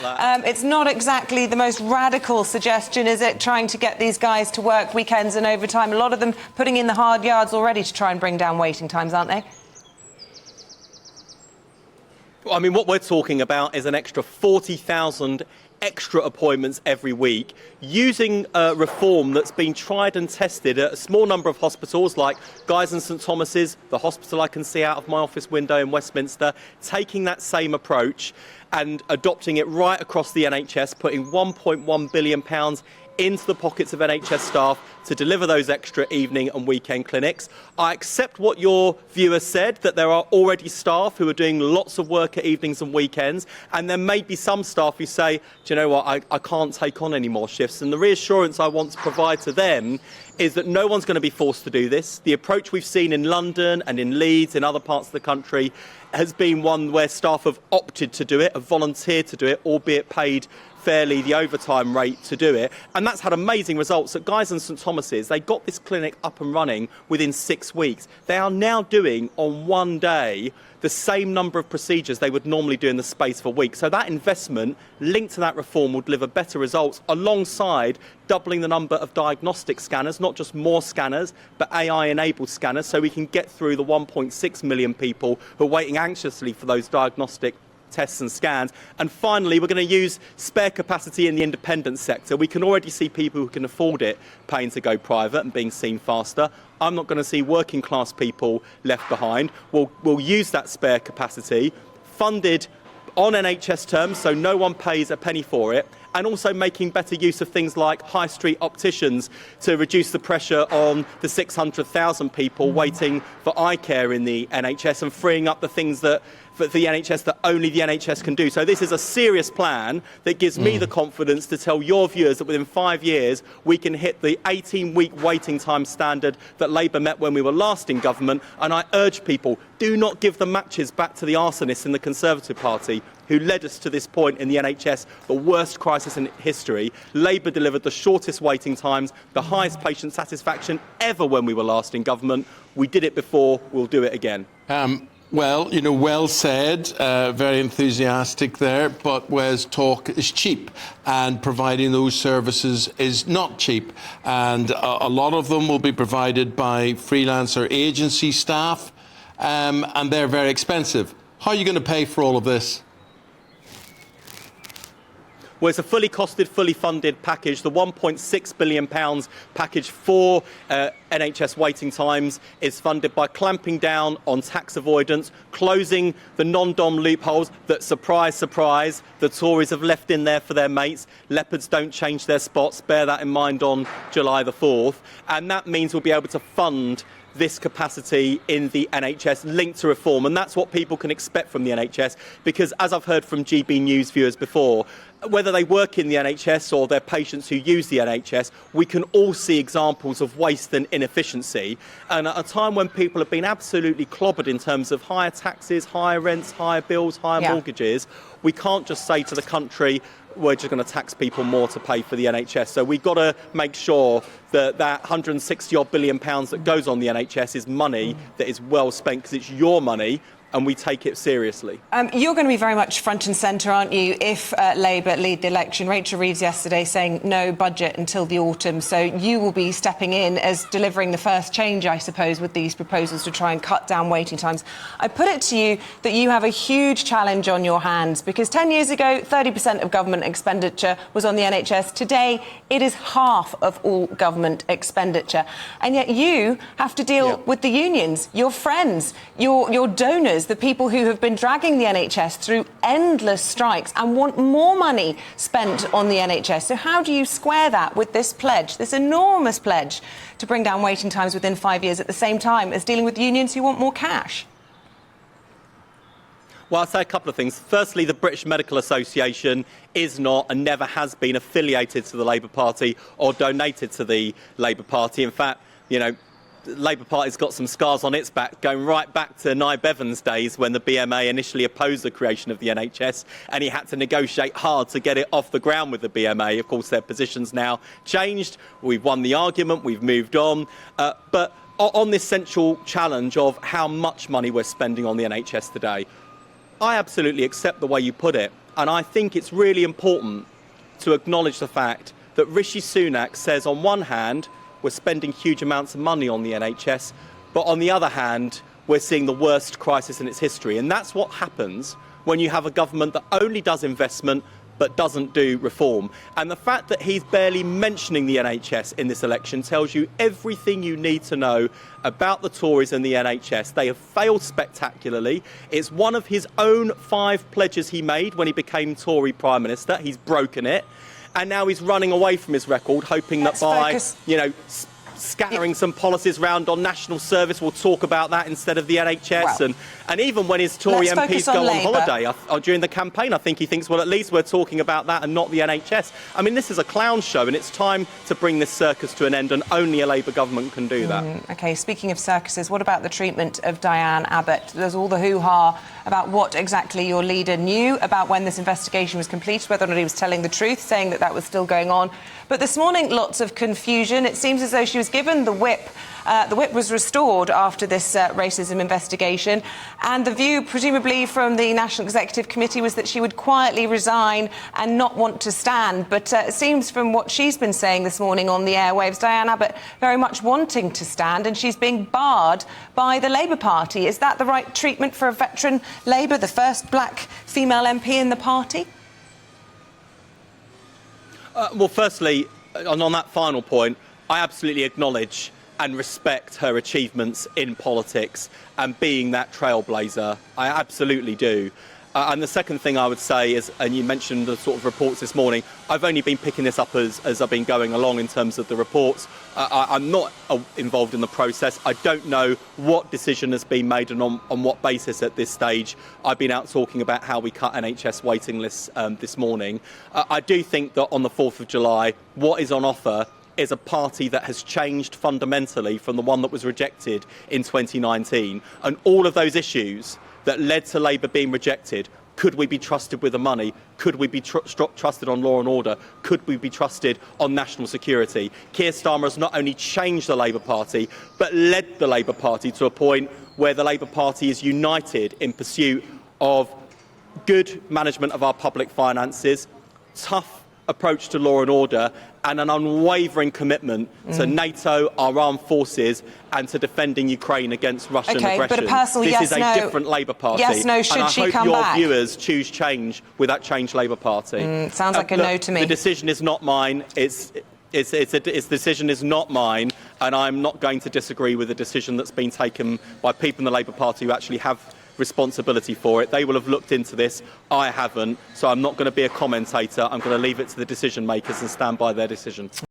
that. It's not exactly the most radical suggestion, is it, trying to get these guys to work weekends and overtime? A lot of them putting in the hard yards already to try and bring down waiting times, aren't they? I mean, what we're talking about is an extra 40,000 extra appointments every week, using a reform that's been tried and tested at a small number of hospitals like Guy's and St Thomas's, the hospital I can see out of my office window in Westminster, taking that same approach and adopting it right across the NHS, putting £1.1 billion into the pockets of NHS staff to deliver those extra evening and weekend clinics. I accept what your viewer said, that there are already staff who are doing lots of work at evenings and weekends, and there may be some staff who say, do you know what, I can't take on any more shifts. And the reassurance I want to provide to them is that no one's going to be forced to do this. The approach we've seen in London and in Leeds, in other parts of the country, has been one where staff have opted to do it, have volunteered to do it, albeit paid fairly the overtime rate to do it, and that's had amazing results. At Guy's and St Thomas's, they got this clinic up and running within 6 weeks. They are now doing on one day the same number of procedures they would normally do in the space of a week. So that investment linked to that reform will deliver better results, alongside doubling the number of diagnostic scanners, not just more scanners, but AI-enabled scanners, so we can get through the 1.6 million people who are waiting anxiously for those diagnostic tests and scans. And finally, we're going to use spare capacity in the independent sector. We can already see people who can afford it paying to go private and being seen faster. I'm not going to see working class people left behind. We'll use that spare capacity, funded on NHS terms, so no one pays a penny for it, and also making better use of things like high street opticians to reduce the pressure on the 600,000 people waiting for eye care in the NHS, and freeing up the things that for the NHS that only the NHS can do. So this is a serious plan that gives me the confidence to tell your viewers that within 5 years we can hit the 18-week waiting time standard that Labour met when we were last in government. And I urge people, do not give the matches back to the arsonists in the Conservative Party who led us to this point in the NHS, the worst crisis in history. Labour delivered the shortest waiting times, the highest patient satisfaction ever when we were last in government. We did it before, we'll do it again. Well, you know, well said, very enthusiastic there, but Wes, talk is cheap, and providing those services is not cheap. And a lot of them will be provided by freelancer agency staff, and they're very expensive. How are you going to pay for all of this? Well, it's a fully costed, fully funded package. The £1.6 billion package for NHS waiting times is funded by clamping down on tax avoidance, closing the non-dom loopholes that, surprise, surprise, the Tories have left in there for their mates. Leopards don't change their spots. Bear that in mind on July the 4th. And that means we'll be able to fund this capacity in the NHS linked to reform. And that's what people can expect from the NHS, because as I've heard from GB News viewers before, whether they work in the NHS or they're patients who use the NHS, we can all see examples of waste and inefficiency. And at a time when people have been absolutely clobbered in terms of higher taxes, higher rents, higher bills, higher mortgages, we can't just say to the country, we're just going to tax people more to pay for the NHS. So we've got to make sure that that £160-odd billion that goes on the NHS is money that is well spent, because it's your money, and we take it seriously. You're going to be very much front and centre, aren't you, if Labour lead the election? Rachel Reeves yesterday saying no budget until the autumn, so you will be stepping in as delivering the first change, I suppose, with these proposals to try and cut down waiting times. I put it to you that you have a huge challenge on your hands, because 10 years ago, 30% of government expenditure was on the NHS. Today, it is half of all government expenditure. And yet you have to deal with the unions, your friends, your donors, the people who have been dragging the NHS through endless strikes and want more money spent on the NHS. So how do you square that with this pledge, this enormous pledge to bring down waiting times within 5 years, at the same time as dealing with unions who want more cash? Well, I'll say a couple of things. Firstly, the British Medical Association is not and never has been affiliated to the Labour Party or donated to the Labour Party. In fact, you know, the Labour Party's got some scars on its back, going right back to Nye Bevan's days when the BMA initially opposed the creation of the NHS, and he had to negotiate hard to get it off the ground with the BMA. Of course, their position's now changed. We've won the argument, we've moved on. But on this central challenge of how much money we're spending on the NHS today, I absolutely accept the way you put it. And I think it's really important to acknowledge the fact that Rishi Sunak says, on one hand, we're spending huge amounts of money on the NHS, but on the other hand, we're seeing the worst crisis in its history. And that's what happens when you have a government that only does investment but doesn't do reform. And the fact that he's barely mentioning the NHS in this election tells you everything you need to know about the Tories and the NHS. They have failed spectacularly. It's one of his own 5 pledges he made when he became Tory Prime Minister. He's broken it. And now he's running away from his record, hoping that by, scattering some policies round on national service, we'll talk about that instead of the NHS. Well, and even when his Tory MPs go on holiday during the campaign, I think he thinks, well, at least we're talking about that and not the NHS. I mean, this is a clown show, and it's time to bring this circus to an end, and only a Labour government can do that. OK, speaking of circuses, what about the treatment of Diane Abbott? There's all the hoo-ha about what exactly your leader knew about when this investigation was completed, whether or not he was telling the truth, saying that that was still going on. But this morning, lots of confusion. It seems as though she was given the whip. The whip was restored after this racism investigation. And the view, presumably from the National Executive Committee, was that she would quietly resign and not want to stand. But it seems from what she's been saying this morning on the airwaves, Diane Abbott very much wanting to stand, and she's being barred by the Labour Party. Is that the right treatment for a veteran Labour, the first black female MP in the party? Well, firstly, on that final point, I absolutely acknowledge and respect her achievements in politics and being that trailblazer. I absolutely do. And the second thing I would say is, and you mentioned the sort of reports this morning, I've only been picking this up as I've been going along in terms of the reports. I'm not involved in the process. I don't know what decision has been made and on what basis at this stage. I've been out talking about how we cut NHS waiting lists this morning. I do think that on the 4th of July, what is on offer is a party that has changed fundamentally from the one that was rejected in 2019. And all of those issues that led to Labour being rejected, could we be trusted with the money? Could we be trusted on law and order? Could we be trusted on national security? Keir Starmer has not only changed the Labour Party, but led the Labour Party to a point where the Labour Party is united in pursuit of good management of our public finances, tough approach to law and order, and an unwavering commitment to NATO, our armed forces, and to defending Ukraine against Russian aggression. But a personal this is a different Labour Party. Yes, no, should she come back? And I hope your viewers choose change with that changed Labour Party. Sounds like a no to me. The decision is not mine. Its decision is not mine, and I'm not going to disagree with the decision that's been taken by people in the Labour Party who actually have responsibility for it. They will have looked into this. I haven't, so I'm not going to be a commentator. I'm going to leave it to the decision makers and stand by their decision.